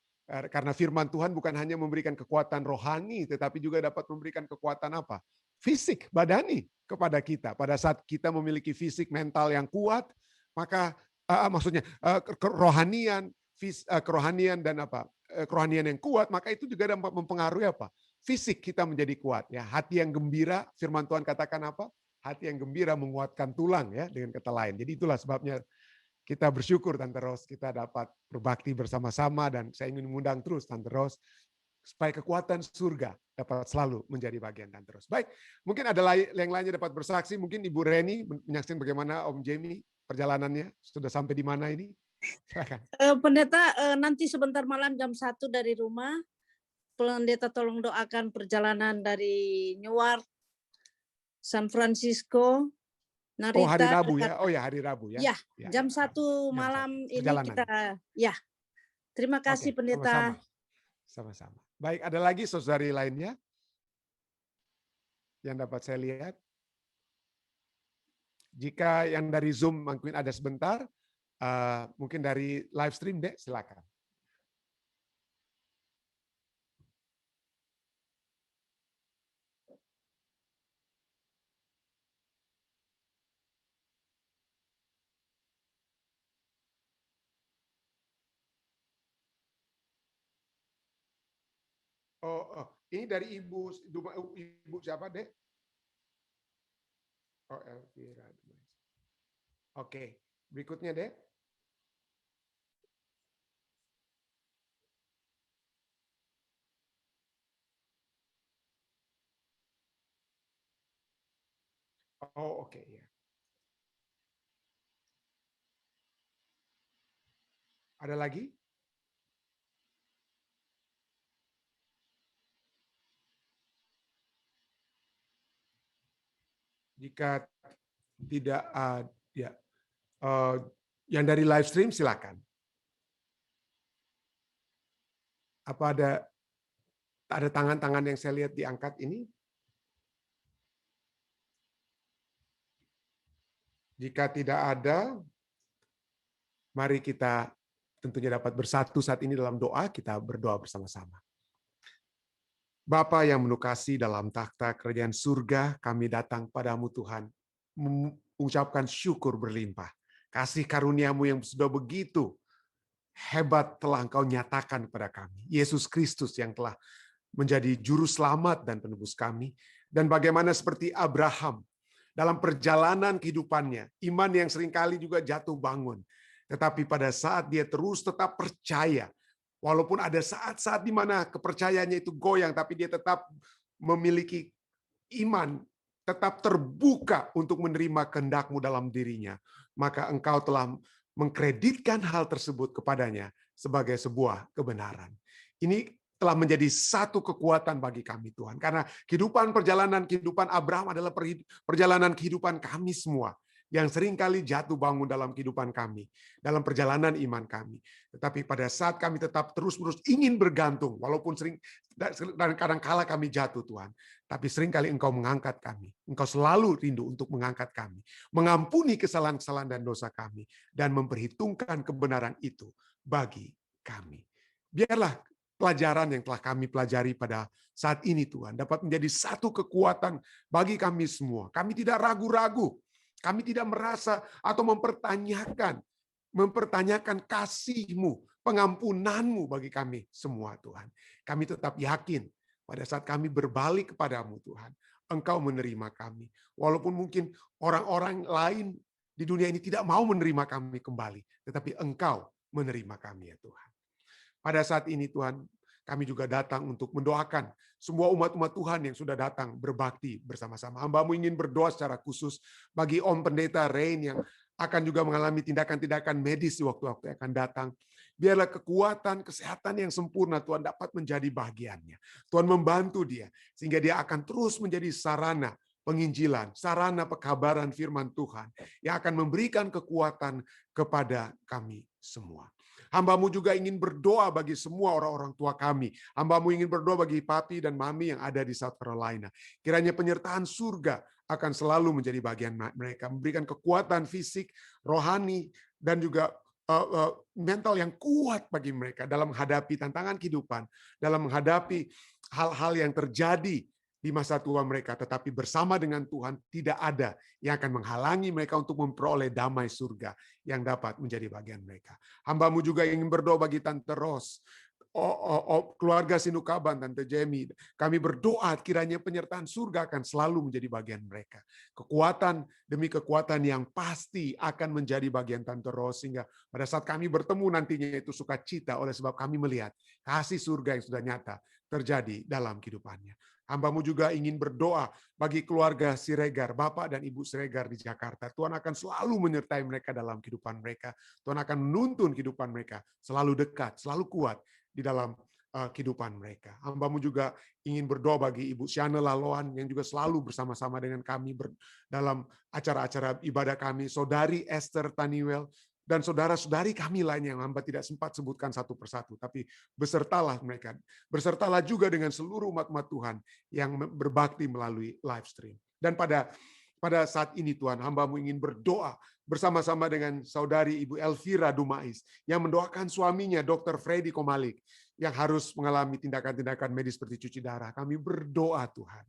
karena firman Tuhan bukan hanya memberikan kekuatan rohani, tetapi juga dapat memberikan kekuatan apa? Fisik, badani kepada kita. Pada saat kita memiliki fisik mental yang kuat, maka maksudnya kerohanian dan apa? Kerohanian yang kuat, maka itu juga dapat mempengaruhi apa? Fisik kita menjadi kuat ya. Hati yang gembira, firman Tuhan katakan apa? Hati yang gembira menguatkan tulang ya, dengan kata lain. Jadi itulah sebabnya kita bersyukur Tante Rose, kita dapat berbakti bersama-sama, dan saya ingin mengundang terus Tante Rose supaya kekuatan surga dapat selalu menjadi bagian Tante Rose. Baik, mungkin ada yang lainnya dapat bersaksi, mungkin Ibu Reni menyaksikan bagaimana Om Jamie perjalanannya, sudah sampai di mana ini? Silakan. Pendeta, nanti sebentar malam jam 1 dari rumah, Pendeta tolong doakan perjalanan dari Newark, San Francisco, Narita. Oh, hari Rabu ya? Oh ya, hari Rabu ya? Ya, jam 1 malam ini kita, ya. Terima kasih Pendeta. Sama-sama. Baik, ada lagi saudari lainnya yang dapat saya lihat? Jika yang dari Zoom mungkin ada sebentar, mungkin dari live stream deh, silakan. Oh, ini dari ibu siapa, Dek? Oh, Elvira. Oke, berikutnya, Dek. Oh, oke ya. Ada lagi? Jika tidak ya, yang dari live stream silakan. Apa ada tangan-tangan yang saya lihat diangkat ini? Jika tidak ada, mari kita tentunya dapat bersatu saat ini dalam doa, kita berdoa bersama-sama. Bapa yang menukasi dalam takhta kerajaan surga, kami datang padamu Tuhan, mengucapkan syukur berlimpah. Kasih karuniamu yang sudah begitu hebat telah Engkau nyatakan kepada kami. Yesus Kristus yang telah menjadi juru selamat dan penebus kami. Dan bagaimana seperti Abraham, dalam perjalanan kehidupannya, iman yang seringkali juga jatuh bangun. Tetapi pada saat dia terus tetap percaya, walaupun ada saat-saat di mana kepercayaannya itu goyang, tapi dia tetap memiliki iman, tetap terbuka untuk menerima kehendak-Mu dalam dirinya. Maka Engkau telah mengkreditkan hal tersebut kepadanya sebagai sebuah kebenaran. Ini telah menjadi satu kekuatan bagi kami, Tuhan. Karena perjalanan kehidupan Abraham adalah perjalanan kehidupan kami semua, yang seringkali jatuh bangun dalam kehidupan kami, dalam perjalanan iman kami. Tetapi pada saat kami tetap terus-menerus ingin bergantung, walaupun sering dan kadang-kala kami jatuh, Tuhan, tapi seringkali Engkau mengangkat kami. Engkau selalu rindu untuk mengangkat kami, mengampuni kesalahan-kesalahan dan dosa kami, dan memperhitungkan kebenaran itu bagi kami. Biarlah pelajaran yang telah kami pelajari pada saat ini Tuhan dapat menjadi satu kekuatan bagi kami semua. Kami tidak ragu-ragu, kami tidak merasa atau mempertanyakan kasih-Mu, pengampunan-Mu bagi kami semua Tuhan. Kami tetap yakin pada saat kami berbalik kepadamu Tuhan, Engkau menerima kami. Walaupun mungkin orang-orang lain di dunia ini tidak mau menerima kami kembali, tetapi Engkau menerima kami ya Tuhan. Pada saat ini Tuhan, kami juga datang untuk mendoakan semua umat-umat Tuhan yang sudah datang berbakti bersama-sama. Hamba-Mu ingin berdoa secara khusus bagi Om Pendeta Rain yang akan juga mengalami tindakan-tindakan medis di waktu-waktu yang akan datang. Biarlah kekuatan, kesehatan yang sempurna Tuhan dapat menjadi bagiannya. Tuhan membantu dia, sehingga dia akan terus menjadi sarana penginjilan, sarana pekabaran firman Tuhan yang akan memberikan kekuatan kepada kami semua. Hamba-Mu juga ingin berdoa bagi semua orang-orang tua kami. Hamba-Mu ingin berdoa bagi papi dan mami yang ada di South Carolina. Kiranya penyertaan surga akan selalu menjadi bagian mereka, memberikan kekuatan fisik, rohani, dan juga mental yang kuat bagi mereka dalam menghadapi tantangan kehidupan, dalam menghadapi hal-hal yang terjadi di masa tua mereka, tetapi bersama dengan Tuhan tidak ada yang akan menghalangi mereka untuk memperoleh damai surga yang dapat menjadi bagian mereka. Hamba-Mu juga ingin berdoa bagi Tante Ros, keluarga Sinukaban, Tante Jamie. Kami berdoa kiranya penyertaan surga akan selalu menjadi bagian mereka. Kekuatan demi kekuatan yang pasti akan menjadi bagian Tante Ros, sehingga pada saat kami bertemu nantinya itu sukacita oleh sebab kami melihat kasih surga yang sudah nyata terjadi dalam kehidupannya. Hamba-Mu juga ingin berdoa bagi keluarga Siregar, Bapak dan Ibu Siregar di Jakarta. Tuhan akan selalu menyertai mereka dalam kehidupan mereka. Tuhan akan menuntun kehidupan mereka selalu dekat, selalu kuat di dalam kehidupan mereka. Hamba-Mu juga ingin berdoa bagi Ibu Siana Laloan yang juga selalu bersama-sama dengan kami dalam acara-acara ibadah kami. Saudari Esther Taniwel, dan saudara-saudari kami lain yang hamba tidak sempat sebutkan satu persatu, tapi besertalah mereka. Besertalah juga dengan seluruh umat-umat Tuhan yang berbakti melalui live stream. Dan pada saat ini Tuhan, hamba-Mu ingin berdoa bersama-sama dengan saudari Ibu Elvira Dumais yang mendoakan suaminya Dr. Freddy Komalik yang harus mengalami tindakan-tindakan medis seperti cuci darah. Kami berdoa Tuhan,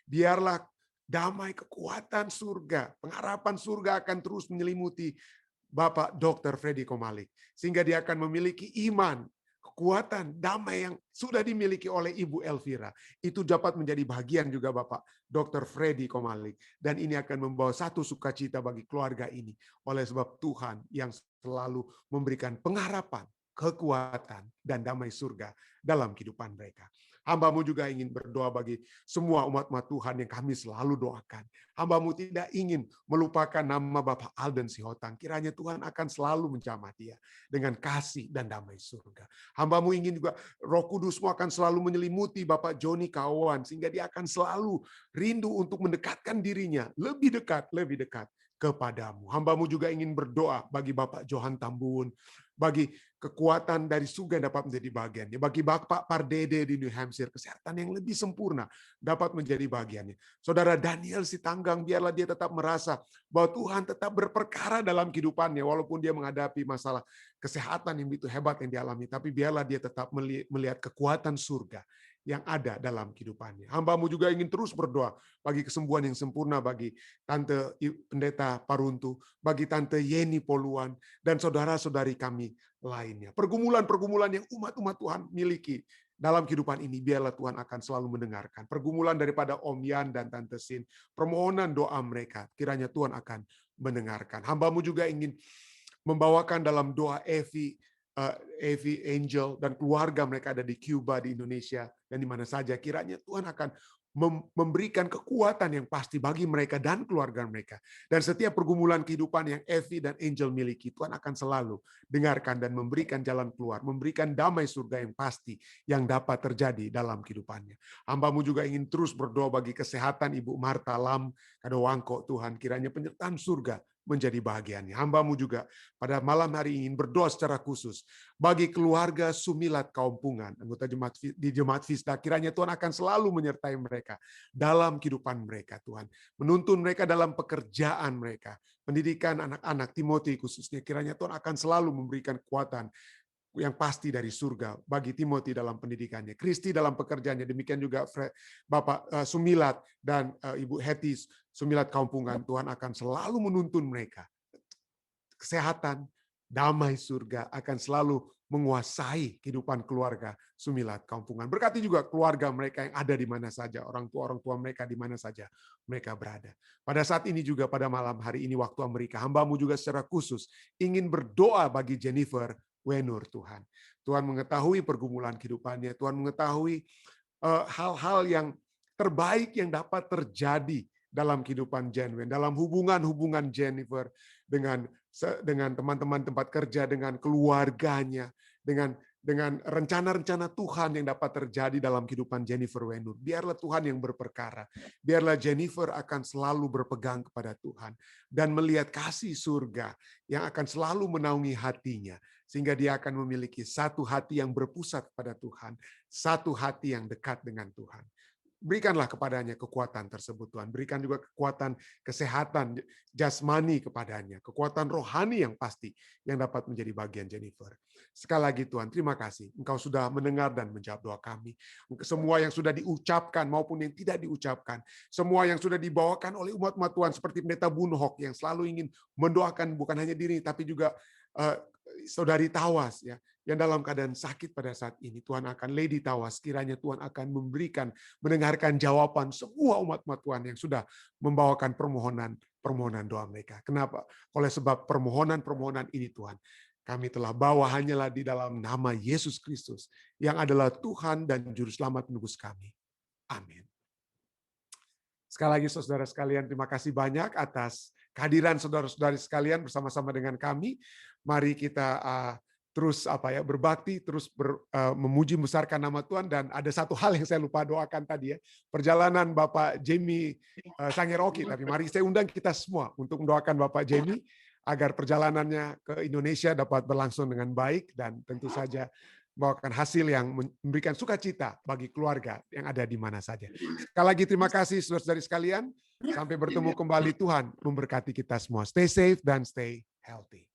biarlah damai, kekuatan surga, pengharapan surga akan terus menyelimuti Bapak Dr. Freddy Komalik, sehingga dia akan memiliki iman, kekuatan, damai yang sudah dimiliki oleh Ibu Elvira. Itu dapat menjadi bagian juga Bapak Dr. Freddy Komalik. Dan ini akan membawa satu sukacita bagi keluarga ini. Oleh sebab Tuhan yang selalu memberikan pengharapan, kekuatan, dan damai surga dalam kehidupan mereka. Hamba-Mu juga ingin berdoa bagi semua umat-umat Tuhan yang kami selalu doakan. Hamba-Mu tidak ingin melupakan nama Bapak Alden Sihotang. Kiranya Tuhan akan selalu menjamah dia dengan kasih dan damai surga. Hamba-Mu ingin juga Roh Kudus-Mu akan selalu menyelimuti Bapak Joni Kawan, sehingga dia akan selalu rindu untuk mendekatkan dirinya lebih dekat kepadamu. Hamba-Mu juga ingin berdoa bagi Bapak Johan Tambun, bagi kekuatan dari surga yang dapat menjadi bagiannya. Bagi Bapak Pardede di New Hampshire, kesehatan yang lebih sempurna dapat menjadi bagiannya. Saudara Daniel Sitanggang, biarlah dia tetap merasa bahwa Tuhan tetap berperkara dalam kehidupannya, walaupun dia menghadapi masalah kesehatan yang begitu hebat yang dialami, tapi biarlah dia tetap melihat kekuatan surga yang ada dalam kehidupannya. Hamba-Mu juga ingin terus berdoa bagi kesembuhan yang sempurna bagi Tante Pendeta Paruntu, bagi Tante Yeni Poluan, dan saudara-saudari kami lainnya. Pergumulan-pergumulan yang umat-umat Tuhan miliki dalam kehidupan ini, biarlah Tuhan akan selalu mendengarkan. Pergumulan daripada Om Yan dan Tante Sin, permohonan doa mereka, kiranya Tuhan akan mendengarkan. Hamba-Mu juga ingin membawakan dalam doa Evi Angel dan keluarga mereka ada di Cuba, di Indonesia, dan di mana saja. Kiranya Tuhan akan memberikan kekuatan yang pasti bagi mereka dan keluarga mereka. Dan setiap pergumulan kehidupan yang Evi dan Angel miliki, Tuhan akan selalu dengarkan dan memberikan jalan keluar, memberikan damai surga yang pasti yang dapat terjadi dalam kehidupannya. Hamba-Mu juga ingin terus berdoa bagi kesehatan Ibu Marta Lam Kadowangko, Tuhan, kiranya penyertaan surga menjadi bahagiannya. Hamba-Mu juga pada malam hari ingin berdoa secara khusus bagi keluarga Sumilat Kaumpungan, anggota Jemaat Fisda, kiranya Tuhan akan selalu menyertai mereka dalam kehidupan mereka, Tuhan. Menuntun mereka dalam pekerjaan mereka, pendidikan anak-anak Timothy khususnya, kiranya Tuhan akan selalu memberikan kekuatan yang pasti dari surga bagi Timothy dalam pendidikannya, Kristi dalam pekerjaannya, demikian juga Bapak Sumilat dan Ibu Hetty Sumilat Kampungan. Tuhan akan selalu menuntun mereka. Kesehatan, damai surga akan selalu menguasai kehidupan keluarga Sumilat Kampungan. Berkati juga keluarga mereka yang ada di mana saja, orang tua mereka di mana saja mereka berada. Pada saat ini juga, pada malam hari ini waktu Amerika, hamba-Mu juga secara khusus ingin berdoa bagi Jennifer Wenur, Tuhan. Tuhan mengetahui pergumulan kehidupannya, Tuhan mengetahui hal-hal yang terbaik yang dapat terjadi dalam kehidupan Jen, dalam hubungan Jennifer dengan teman-teman tempat kerja, dengan keluarganya, dengan rencana-rencana Tuhan yang dapat terjadi dalam kehidupan Jennifer Wenur. Biarlah Tuhan yang berperkara. Biarlah Jennifer akan selalu berpegang kepada Tuhan dan melihat kasih surga yang akan selalu menaungi hatinya, sehingga dia akan memiliki satu hati yang berpusat pada Tuhan, satu hati yang dekat dengan Tuhan. Berikanlah kepadanya kekuatan tersebut, Tuhan. Berikan juga kekuatan kesehatan jasmani kepadanya, kekuatan rohani yang pasti yang dapat menjadi bagian Jennifer. Sekali lagi Tuhan, terima kasih. Engkau sudah mendengar dan menjawab doa kami. Semua yang sudah diucapkan maupun yang tidak diucapkan, semua yang sudah dibawakan oleh umat-umat Tuhan seperti Pendeta Bunhok yang selalu ingin mendoakan bukan hanya diri tapi juga Saudari Tawas ya, yang dalam keadaan sakit pada saat ini. Tuhan akan, Lady Tawas, kiranya Tuhan akan mendengarkan jawaban semua umat-umat Tuhan yang sudah membawakan permohonan doa mereka. Kenapa? Oleh sebab permohonan ini Tuhan, kami telah bawa hanyalah di dalam nama Yesus Kristus yang adalah Tuhan dan Juru Selamat menebus kami. Amin. Sekali lagi saudara sekalian, terima kasih banyak atas kehadiran saudara-saudari sekalian bersama-sama dengan kami. Mari kita terus berbakti, terus memuji membesarkan nama Tuhan. Dan ada satu hal yang saya lupa doakan tadi ya, perjalanan Bapak Jamie Sangeroki. Tapi mari saya undang kita semua untuk mendoakan Bapak Jamie agar perjalanannya ke Indonesia dapat berlangsung dengan baik dan tentu saja membawakan hasil yang memberikan sukacita bagi keluarga yang ada di mana saja. Sekali lagi terima kasih saudara-saudari sekalian. Sampai bertemu kembali, Tuhan memberkati kita semua. Stay safe dan stay healthy.